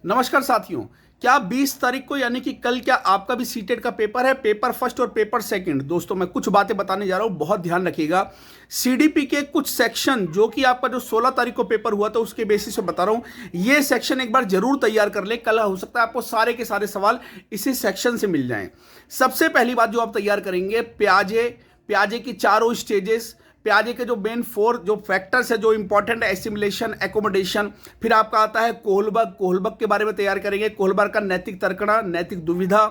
नमस्कार साथियों। क्या 20 तारीख को यानी कि कल क्या आपका भी सीटेट का पेपर है, पेपर फर्स्ट और पेपर सेकंड। दोस्तों मैं कुछ बातें बताने जा रहा हूं, बहुत ध्यान रखिएगा। सीडीपी के कुछ सेक्शन जो कि आपका जो 16 तारीख को पेपर हुआ था उसके बेसिस पे बता रहा हूं, ये सेक्शन एक बार जरूर तैयार कर ले। कल हो सकता है आपको सारे के सारे सवाल इसी सेक्शन से मिल जाएं। सबसे पहली बात जो आप तैयार करेंगे, प्याजे प्याजे की चारों स्टेजेस, प्याजे के जो मेन 4 जो फैक्टर्स है जो इंपॉर्टेंट है, एसिमुलेशन, एकोमोडेशन। फिर आपका आता है कोहलबर्ग, कोहलबर्ग के बारे में तैयार करेंगे। कोहलबर्ग का नैतिक तर्कणा, नैतिक दुविधा,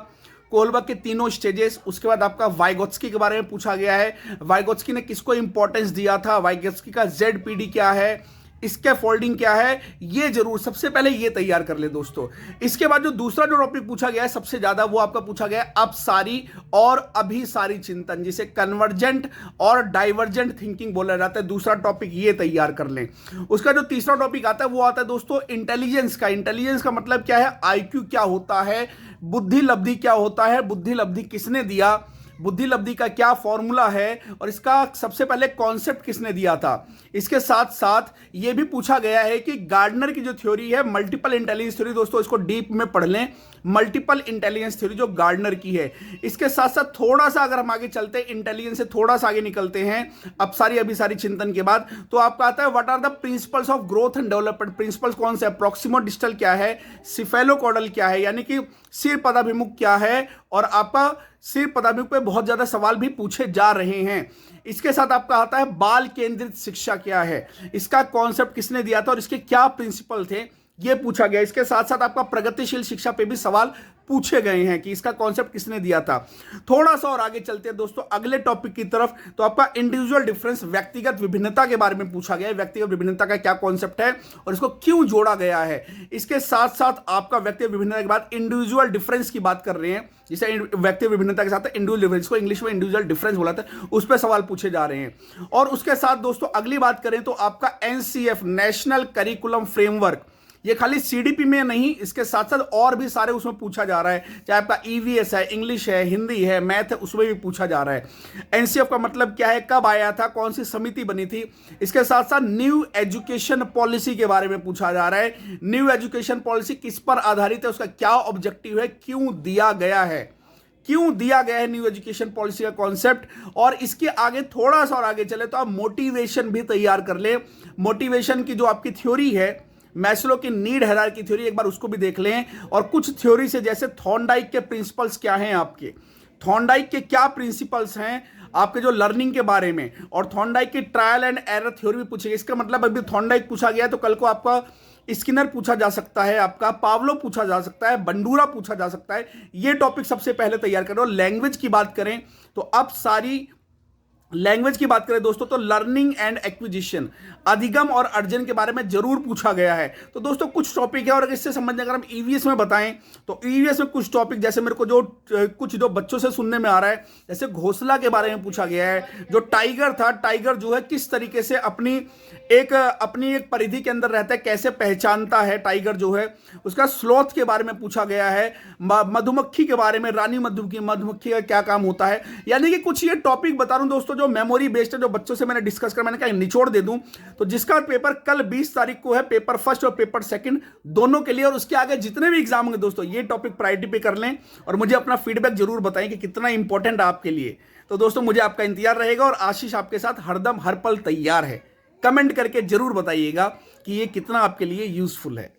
कोहलबर्ग के तीनों स्टेजेस। उसके बाद आपका वाइगोत्स्की के बारे में पूछा गया है, वाइगोत्स्की ने किसको इंपॉर्टेंस दिया था, वाइगोत्स्की का जेड क्या है, इसके फोल्डिंग क्या है, ये जरूर सबसे पहले ये तैयार कर ले दोस्तों। इसके बाद जो दूसरा जो टॉपिक पूछा गया है सबसे ज्यादा, वो आपका पूछा गया है अपसारी और अभिसारी चिंतन, जिसे कन्वर्जेंट और डाइवर्जेंट थिंकिंग बोला जाता है। दूसरा टॉपिक ये तैयार कर लें। उसका जो तीसरा टॉपिक आता है वो आता है दोस्तों इंटेलिजेंस का। इंटेलिजेंस का मतलब क्या है, आईक्यू क्या होता है, बुद्धि लब्धि क्या होता है, बुद्धि लब्धि किसने दिया, बुद्धि लब्धि का क्या फॉर्मूला है, और इसका सबसे पहले कॉन्सेप्ट किसने दिया था। इसके साथ साथ यह भी पूछा गया है कि गार्डनर की जो थ्योरी है, मल्टीपल इंटेलिजेंस थ्योरी, दोस्तों इसको डीप में पढ़ लें। मल्टीपल इंटेलिजेंस थ्योरी जो गार्डनर की है। इसके साथ साथ थोड़ा सा अगर हम आगे चलते हैं, इंटेलिजेंस से थोड़ा सा आगे निकलते हैं, अपसारी अभिसारी चिंतन के बाद, तो आपका आता है what are the principles of growth and development. Principles कौन से है, प्रॉक्सिमो डिस्टल क्या है, सिफेलोकॉडल क्या है, यानी कि सिर पदाभिमुख क्या है, और आपका सिर पदाभिमुख पे बहुत ज्यादा सवाल भी पूछे जा रहे हैं। इसके साथ आपका आता है बाल केंद्रित शिक्षा क्या है, इसका कॉन्सेप्ट किसने दिया था और इसके क्या प्रिंसिपल थे, ये पूछा गया। इसके साथ साथ आपका प्रगतिशील शिक्षा पे भी सवाल पूछे गए हैं कि इसका कॉन्सेप्ट किसने दिया था। थोड़ा सा और आगे चलते हैं दोस्तों अगले टॉपिक की तरफ, तो आपका इंडिविजुअल डिफरेंस, व्यक्तिगत विभिन्नता के बारे में पूछा गया है। व्यक्तिगत विभिन्नता का क्या कॉन्सेप्ट है और इसको क्यों जोड़ा गया है। इसके साथ साथ आपका व्यक्तिगत विभिन्नता के बाद इंडिविजुअल डिफरेंस की बात कर रहे हैं, जिसे व्यक्तिगत विभिन्नता के साथ इंडिविजुअल डिफरेंस को इंग्लिश में इंडिविजुअल डिफरेंस बोला था, उस पर सवाल पूछे जा रहे हैं। और उसके साथ दोस्तों अगली बात करें तो आपका एनसीएफ, नेशनल करिकुलम फ्रेमवर्क, ये खाली सीडीपी में नहीं, इसके साथ साथ और भी सारे उसमें पूछा जा रहा है। चाहे आपका ईवीएस है, इंग्लिश है, हिंदी है, मैथ है, उसमें भी पूछा जा रहा है। एनसीएफ का मतलब क्या है, कब आया था, कौन सी समिति बनी थी। इसके साथ साथ न्यू एजुकेशन पॉलिसी के बारे में पूछा जा रहा है। न्यू एजुकेशन पॉलिसी किस पर आधारित है, उसका क्या ऑब्जेक्टिव है, क्यों दिया गया है, क्यों दिया गया है न्यू एजुकेशन पॉलिसी का कॉन्सेप्ट। और इसके आगे थोड़ा सा और आगे चले तो आप मोटिवेशन भी तैयार कर ले। मोटिवेशन की जो आपकी थ्योरी है, मैस्लो की नीड हायरार्की थ्योरी, एक बार उसको भी देख लें। और कुछ थ्योरी से, जैसे थॉर्नडाइक के प्रिंसिपल्स क्या हैं, आपके थॉर्नडाइक के क्या प्रिंसिपल्स हैं आपके जो लर्निंग के बारे में, और थॉर्नडाइक की ट्रायल एंड एरर थ्योरी भी पूछेगी। इसका मतलब अभी थॉर्नडाइक पूछा गया तो कल को आपका स्किनर पूछा जा सकता है, आपका पावलो पूछा जा सकता है, बंडूरा पूछा जा सकता है। ये टॉपिक सबसे पहले तैयार करो। लैंग्वेज की बात करें तो अब सारी लैंग्वेज की बात करें दोस्तों तो लर्निंग एंड एक्विजिशन, अधिगम और अर्जन के बारे में जरूर पूछा गया है। तो दोस्तों कुछ टॉपिक है, और इससे संबंधित अगर हम ईवीएस में बताएं तो ईवीएस में कुछ टॉपिक, जैसे मेरे को जो कुछ जो बच्चों से सुनने में आ रहा है, जैसे घोंसला के बारे में पूछा गया है। जो टाइगर था, टाइगर जो है किस तरीके से अपनी एक परिधि के अंदर रहता है, कैसे पहचानता है टाइगर जो है, उसका स्लॉथ के बारे में पूछा गया है। मधुमक्खी के बारे में, रानी मधुमक्खी का क्या काम होता है। यानी कि कुछ ये टॉपिक बता रहा हूं दोस्तों जो मेमोरी बेस्ड है, जो बच्चों से मैंने डिस्कस कर, मैंने कहा निचोड़ दे दूं। तो जिसका पेपर कल 20 तारीख को है, पेपर फर्स्ट और पेपर सेकंड दोनों के लिए, और उसके आगे जितने भी एग्जाम होंगे दोस्तों, ये टॉपिक प्रायोरिटी पे कर लें और मुझे अपना फीडबैक जरूर बताएं कि कितना इंपॉर्टेंट है आपके लिए। तो दोस्तों मुझे आपका इंतजार रहेगा, और आशीष आपके साथ हरदम हर पल तैयार है। कमेंट करके जरूर बताइएगा कि ये कितना आपके लिए यूजफुल है।